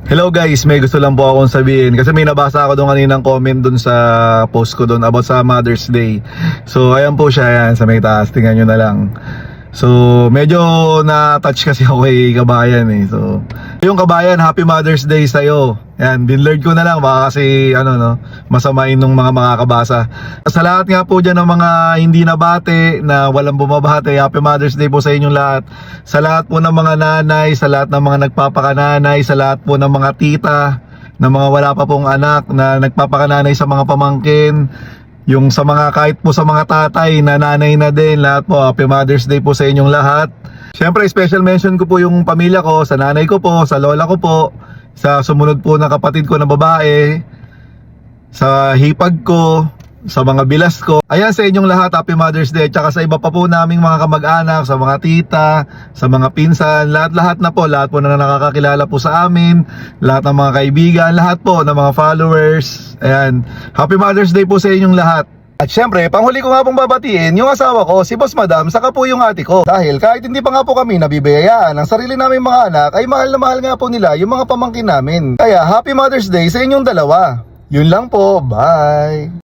Hello guys, may gusto lang po akong sabihin kasi may nabasa ako doon kaninang comment doon sa post ko doon about sa Mother's Day. So ayan po siya, yan sa may taas, tingnan nyo na lang. So medyo na-touch kasi ako kay Kabayan eh. So yung Kabayan, Happy Mother's Day sa'yo. Yan, dinlord ko na lang baka kasi masamain nung mga makakabasa. Sa lahat nga po dyan ng mga hindi nabate, na walang bumabate, Happy Mother's Day po sa inyong lahat. Sa lahat po ng mga nanay, sa lahat ng mga nagpapakananay, sa lahat po ng mga tita na mga wala pa pong anak na nagpapakananay sa mga pamangkin, yung sa mga kahit po sa mga tatay na nanay na din, lahat po Happy Mother's Day po sa inyong lahat. Siyempre special mention ko po yung pamilya ko, sa nanay ko po, sa lola ko po, sa sumunod po na kapatid ko na babae, sa hipag ko, sa mga bilas ko. Ayan, sa inyong lahat Happy Mother's Day. Tsaka sa iba pa po naming mga kamag-anak, sa mga tita, sa mga pinsan, lahat na po, lahat po na nakakakilala po sa amin, lahat ng mga kaibigan, lahat po ng mga followers. Ayan, Happy Mother's Day po sa inyong lahat. At syempre, panghuli ko nga pong babatiin yung asawa ko, si Boss Madam, saka po yung ate ko. Dahil kahit hindi pa nga po kami nabibiyayaan ng sarili naming mga anak, ay mahal na mahal nga po nila yung mga pamangkin namin. Kaya Happy Mother's Day sa inyong dalawa. Yun lang po, bye!